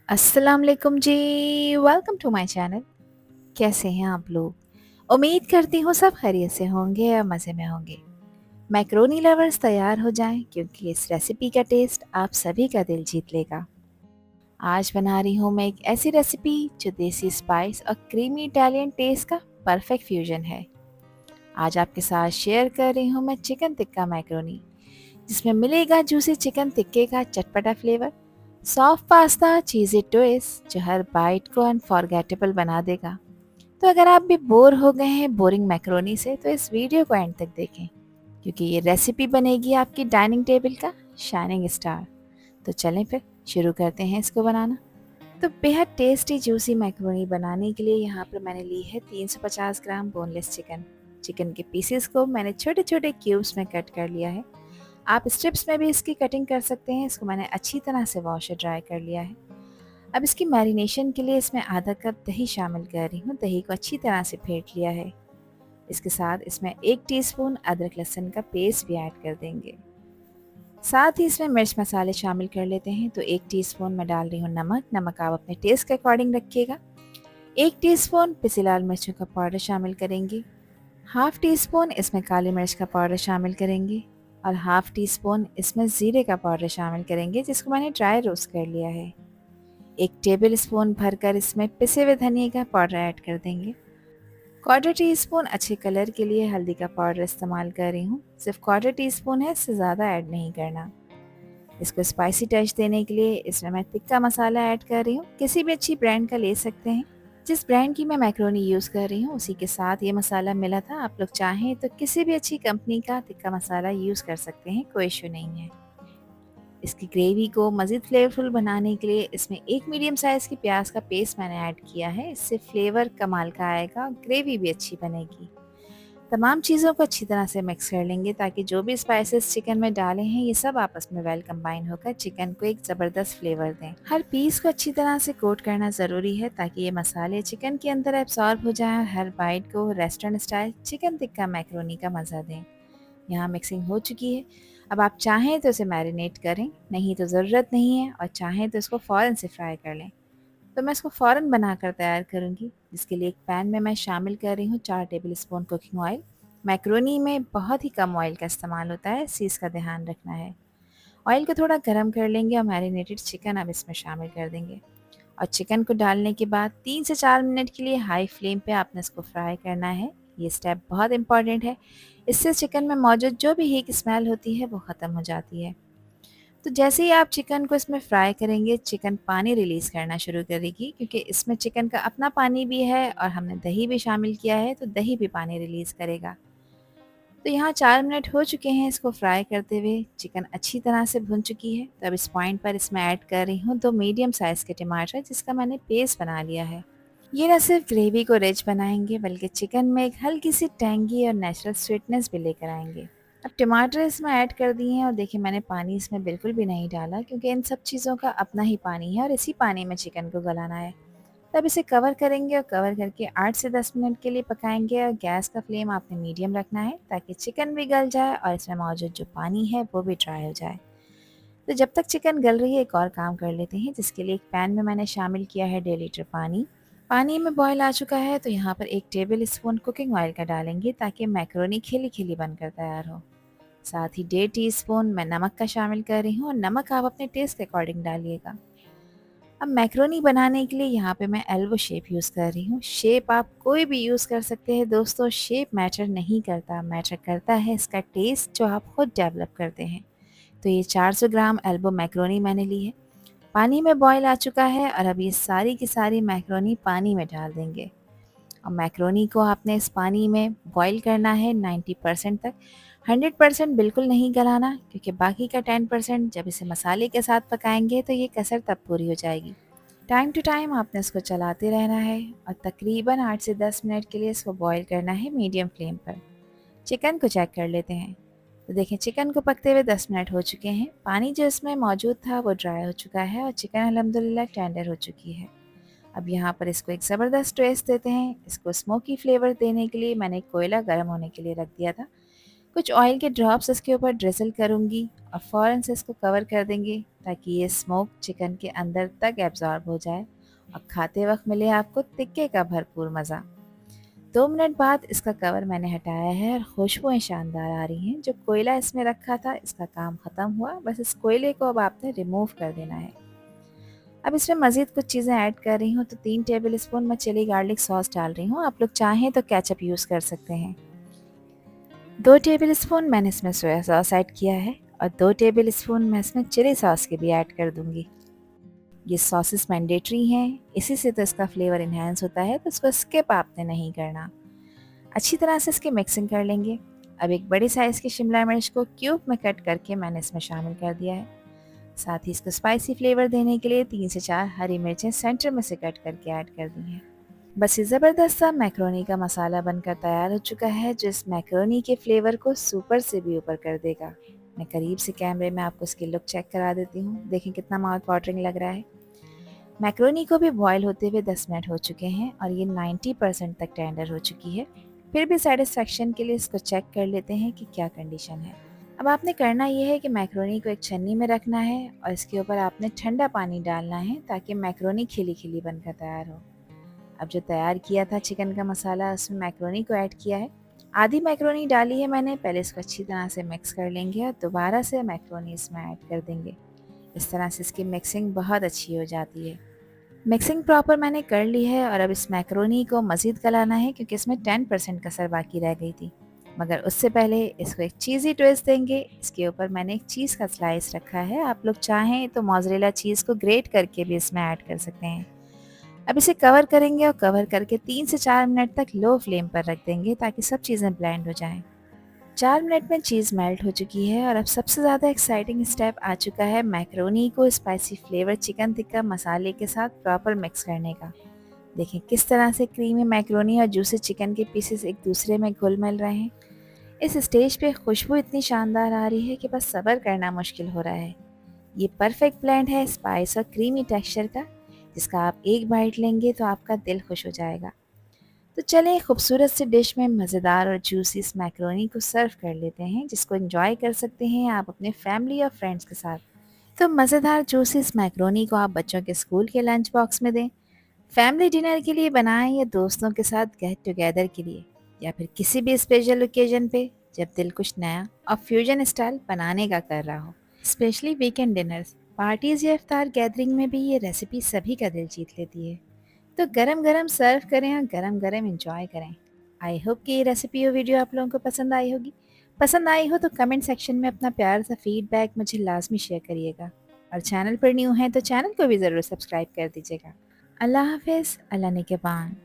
अस्सलाम वालेकुम जी। Welcome to my channel. कैसे हैं आप लोग? उम्मीद करती हूँ सब खैरियत से होंगे और मज़े में होंगे। मैक्रोनी लवर्स तैयार हो जाएं क्योंकि इस रेसिपी का टेस्ट आप सभी का दिल जीत लेगा। आज बना रही हूँ मैं एक ऐसी रेसिपी जो देसी स्पाइस और क्रीमी इटालियन टेस्ट का परफेक्ट फ्यूजन है। आज आपके साथ शेयर कर रही हूँ मैं चिकन टिक्का मैक्रोनी, जिसमें मिलेगा जूसी चिकन टिक्के का चटपटा फ्लेवर, सॉफ्ट पास्ता, चीज़ी ट्विस्ट जो हर बाइट को अनफॉरगेटेबल बना देगा। तो अगर आप भी बोर हो गए हैं बोरिंग मैक्रोनी से तो इस वीडियो को एंड तक देखें, क्योंकि ये रेसिपी बनेगी आपकी डाइनिंग टेबल का शाइनिंग स्टार। तो चलें फिर शुरू करते हैं इसको बनाना। तो बेहद टेस्टी जूसी मैक्रोनी बनाने के लिए यहाँ पर मैंने ली है 350 ग्राम बोनलेस चिकन। चिकन के पीसेस को मैंने छोटे छोटे क्यूब्स में कट कर लिया है। आप स्ट्रिप्स में भी इसकी कटिंग कर सकते हैं। इसको मैंने अच्छी तरह से वॉश और ड्राई कर लिया है। अब इसकी मैरिनेशन के लिए इसमें आधा कप दही शामिल कर रही हूँ। दही को अच्छी तरह से फेंट लिया है। इसके साथ इसमें 1 टीस्पून अदरक लहसुन का पेस्ट भी ऐड कर देंगे। साथ ही इसमें मिर्च मसाले शामिल कर लेते हैं। तो 1 टीस्पून मैं डाल रही हूँ नमक। नमक आप अपने टेस्ट के अकॉर्डिंग रखिएगा। 1 टीस्पून पिसी लाल मिर्चों का पाउडर शामिल करेंगे। हाफ टी स्पून इसमें काली मिर्च का पाउडर शामिल करेंगे और हाफ टी स्पून इसमें ज़ीरे का पाउडर शामिल करेंगे, जिसको मैंने ड्राई रोस्ट कर लिया है। 1 टेबल स्पून भरकर इसमें पिसे हुए धनिया का पाउडर ऐड कर देंगे। क्वार्टर टी स्पून अच्छे कलर के लिए हल्दी का पाउडर इस्तेमाल कर रही हूँ। सिर्फ क्वार्टर टी स्पून है, इससे ज़्यादा ऐड नहीं करना। इसको स्पाइसी टच देने के लिए इसमें मैं तिक्का मसाला ऐड कर रही हूँ। किसी भी अच्छी ब्रांड का ले सकते हैं। जिस ब्रांड की मैं मैक्रोनी यूज़ कर रही हूँ उसी के साथ ये मसाला मिला था। आप लोग चाहें तो किसी भी अच्छी कंपनी का तिक्का मसाला यूज़ कर सकते हैं, कोई इशू नहीं है। इसकी ग्रेवी को मज़ीद फ्लेवरफुल बनाने के लिए इसमें एक मीडियम साइज़ की प्याज का पेस्ट मैंने ऐड किया है। इससे फ्लेवर कमाल का आएगा, ग्रेवी भी अच्छी बनेगी। तमाम चीज़ों को अच्छी तरह से मिक्स कर लेंगे ताकि जो भी स्पाइसेस चिकन में डाले हैं ये सब आपस में वेल कंबाइन होकर चिकन को एक ज़बरदस्त फ्लेवर दें। हर पीस को अच्छी तरह से कोट करना ज़रूरी है ताकि ये मसाले चिकन के अंदर एब्सॉर्ब हो जाएं और हर बाइट को restaurant style chicken tikka macaroni का मज़ा दें। यहाँ मिक्सिंग हो चुकी है। अब आप चाहें तो इसे मैरिनेट करें, नहीं तो ज़रूरत नहीं है, और चाहें तो इसको फ़ौरन से फ्राई कर लें। तो मैं इसको फ़ौरन बनाकर तैयार करूँगी, जिसके लिए एक पैन में मैं शामिल कर रही हूँ 4 table spoon cooking oil. Macaroni में बहुत ही कम ऑयल का इस्तेमाल होता है, इस चीज़ का ध्यान रखना है। ऑयल को थोड़ा गर्म कर लेंगे और मैरिनेटेड चिकन अब इसमें शामिल कर देंगे। और चिकन को डालने के बाद 3 से 4 मिनट के लिए हाई फ्लेम पे आपने इसको फ्राई करना है। ये स्टेप बहुत इंपॉर्टेंट है। इससे चिकन में मौजूद जो भी हीट स्मेल होती है वो ख़त्म हो जाती है। तो जैसे ही आप चिकन को इसमें फ्राई करेंगे, चिकन पानी रिलीज़ करना शुरू करेगी, क्योंकि इसमें चिकन का अपना पानी भी है और हमने दही भी शामिल किया है, तो दही भी पानी रिलीज़ करेगा। तो यहाँ 4 मिनट हो चुके हैं इसको फ्राई करते हुए। चिकन अच्छी तरह से भुन चुकी है। तो अब इस पॉइंट पर इसमें ऐड कर रही हूँ 2 मीडियम साइज़ के टमाटर, जिसका मैंने पेस्ट बना लिया है। ये न सिर्फ ग्रेवी को रिच बनाएंगे बल्कि चिकन में एक हल्की सी टैंगी और नेचुरल स्वीटनेस भी लेकर आएंगे। अब टमाटर इसमें ऐड कर दिए हैं और देखिए मैंने पानी इसमें बिल्कुल भी नहीं डाला, क्योंकि इन सब चीज़ों का अपना ही पानी है और इसी पानी में चिकन को गलाना है। तब इसे कवर करेंगे और कवर करके 8 से 10 मिनट के लिए पकाएंगे। और गैस का फ्लेम आपने मीडियम रखना है ताकि चिकन भी गल जाए और इसमें मौजूद जो पानी है वो भी ड्राई हो जाए। तो जब तक चिकन गल रही है एक और काम कर लेते हैं, जिसके लिए एक पैन में मैंने शामिल किया है 1.5 लीटर पानी। पानी में बॉयल आ चुका है तो यहाँ पर 1 टेबल स्पून कुकिंग ऑयल का डालेंगे ताकि मैक्रोनी खिली खिली बनकर तैयार हो। साथ ही 1.5 टीस्पून मैं नमक का शामिल कर रही हूँ और नमक आप अपने टेस्ट के अकॉर्डिंग डालिएगा। अब मैक्रोनी बनाने के लिए यहाँ पे मैं एल्बो शेप यूज़ कर रही हूँ। शेप आप कोई भी यूज़ कर सकते हैं दोस्तों, शेप मैटर नहीं करता, मैटर करता है इसका टेस्ट जो आप खुद डेवलप करते हैं। तो ये 400 ग्राम एल्बो मैक्रोनी मैंने ली है। पानी में बॉयल आ चुका है और अब ये सारी की सारी मैक्रोनी पानी में डाल देंगे। और मैक्रोनी को आपने इस पानी में बॉईल करना है 90% तक। 100% बिल्कुल नहीं गलाना, क्योंकि बाकी का 10% जब इसे मसाले के साथ पकाएंगे तो ये कसर तब पूरी हो जाएगी। टाइम टू टाइम आपने इसको चलाते रहना है और तकरीबन 8 से 10 मिनट के लिए इसको बॉईल करना है मीडियम फ्लेम पर। चिकन को चेक कर लेते हैं। तो देखें चिकन को पकते हुए 10 मिनट हो चुके हैं। पानी जो इसमें मौजूद था वो ड्राई हो चुका है और चिकन अल्हम्दुलिल्लाह टेंडर हो चुकी है। अब यहाँ पर इसको एक ज़बरदस्त टेस्ट देते हैं। इसको स्मोकी फ्लेवर देने के लिए मैंने कोयला गर्म होने के लिए रख दिया था। कुछ ऑयल के ड्रॉप्स इसके ऊपर ड्रिजल करूँगी और फ़ौरन से इसको कवर कर देंगे ताकि ये स्मोक चिकन के अंदर तक एब्जॉर्ब हो जाए और खाते वक्त मिले आपको तिक्के का भरपूर मज़ा। 2 मिनट बाद इसका कवर मैंने हटाया है और खुशबुएं शानदार आ रही हैं। जो कोयला इसमें रखा था इसका काम ख़त्म हुआ, बस इस कोयले को अब आपने रिमूव कर देना है। अब इसमें मज़ीद कुछ चीज़ें ऐड कर रही हूँ, तो 3 टेबल स्पून मैं चिली गार्लिक सॉस डाल रही हूँ। आप लोग चाहें तो केचप यूज़ कर सकते हैं। 2 टेबल स्पून मैंने इसमें सोया सॉस ऐड किया है और 2 टेबल स्पून मैं इसमें चिली सॉस के भी ऐड कर दूंगी। ये सॉसेस मैंडेटरी हैं, इसी से तो इसका फ्लेवर इन्हेंस होता है, तो इसको स्किप आपने नहीं करना। अच्छी तरह से इसकी मिक्सिंग कर लेंगे। अब एक बड़ी साइज़ की शिमला मिर्च को क्यूब में कट करके मैंने इसमें शामिल कर दिया है। साथ ही इसको स्पाइसी फ्लेवर देने के लिए 3 से 4 हरी मिर्चें सेंटर में से कट करके ऐड कर दी हैं। बस ये ज़बरदस्त सा मैक्रोनी का मसाला बनकर तैयार हो चुका है, जो इस मैक्रोनी के फ्लेवर को सुपर से भी ऊपर कर देगा। मैं करीब से कैमरे में आपको इसकी लुक चेक करा देती हूँ। देखें कितना माउथ वाटरिंग लग रहा है। मैक्रोनी को भी बॉयल होते हुए 10 मिनट हो चुके हैं और ये 90% तक टेंडर हो चुकी है। फिर भी सेटिस्फेक्शन के लिए इसको चेक कर लेते हैं कि क्या कंडीशन है। अब आपने करना ये है कि मैक्रोनी को एक छन्नी में रखना है और इसके ऊपर आपने ठंडा पानी डालना है ताकि मैक्रोनी खिली खिली बनकर तैयार हो। अब जो तैयार किया था चिकन का मसाला, उसमें मैक्रोनी को ऐड किया है। आधी मैक्रोनी डाली है मैंने। पहले इसको अच्छी तरह से मिक्स कर लेंगे और दोबारा से मैक्रोनी इसमें ऐड कर देंगे। इस तरह से इसकी मिक्सिंग बहुत अच्छी हो जाती है। मिक्सिंग प्रॉपर मैंने कर ली है और अब इस मैक्रोनी को मज़ीद गलाना है, क्योंकि इसमें 10% कसर बाकी रह गई थी। मगर उससे पहले इसको एक चीज़ी ट्विस्ट देंगे। इसके ऊपर मैंने एक चीज़ का स्लाइस रखा है। आप लोग चाहें तो मोज़रेला चीज़ को ग्रेट करके भी इसमें ऐड कर सकते हैं। अब इसे कवर करेंगे और कवर करके 3 से 4 मिनट तक लो फ्लेम पर रख देंगे ताकि सब चीज़ें ब्लेंड हो जाएं। 4 मिनट में चीज़ मेल्ट हो चुकी है और अब सबसे ज़्यादा एक्साइटिंग स्टेप आ चुका है मैक्रोनी को स्पाइसी फ्लेवर चिकन टिक्का मसाले के साथ प्रॉपर मिक्स करने का। देखें किस तरह से क्रीमी मैक्रोनी और जूसी चिकन के पीसेस एक दूसरे में घुल मिल रहे हैं। इस स्टेज पे खुशबू इतनी शानदार आ रही है कि बस सब्र करना मुश्किल हो रहा है। ये परफेक्ट ब्लेंड है स्पाइस और क्रीमी टेक्सचर का, जिसका आप एक बाइट लेंगे तो आपका दिल खुश हो जाएगा। तो चलें खूबसूरत सी डिश में मज़ेदार और जूसी इस मैक्रोनी को सर्व कर लेते हैं, जिसको एंजॉय कर सकते हैं आप अपने फैमिली और फ्रेंड्स के साथ। तो मज़ेदार जूसी इस मैक्रोनी को आप बच्चों के स्कूल के लंच बॉक्स में दें, फैमिली डिनर के लिए बनाएं या दोस्तों के साथ गेट टुगेदर के लिए, या फिर किसी भी स्पेशल ओकेजन पे जब दिल कुछ नया और फ्यूजन स्टाइल बनाने का कर रहा हो। स्पेशली वीकेंड डिनर्स, पार्टीज़ या इफ्तार गैदरिंग में भी ये रेसिपी सभी का दिल जीत लेती है। तो गरम गरम सर्व करें और गरम गरम एंजॉय करें। आई होप कि ये रेसिपी और वीडियो आप लोगों को पसंद आई होगी। पसंद आई हो तो कमेंट सेक्शन में अपना प्यार सा फीडबैक मुझे लाजमी शेयर करिएगा, और चैनल पर न्यू हैं तो चैनल को भी ज़रूर सब्सक्राइब कर दीजिएगा। अल्लाह हाफिज़, अल्लाह निगहबान।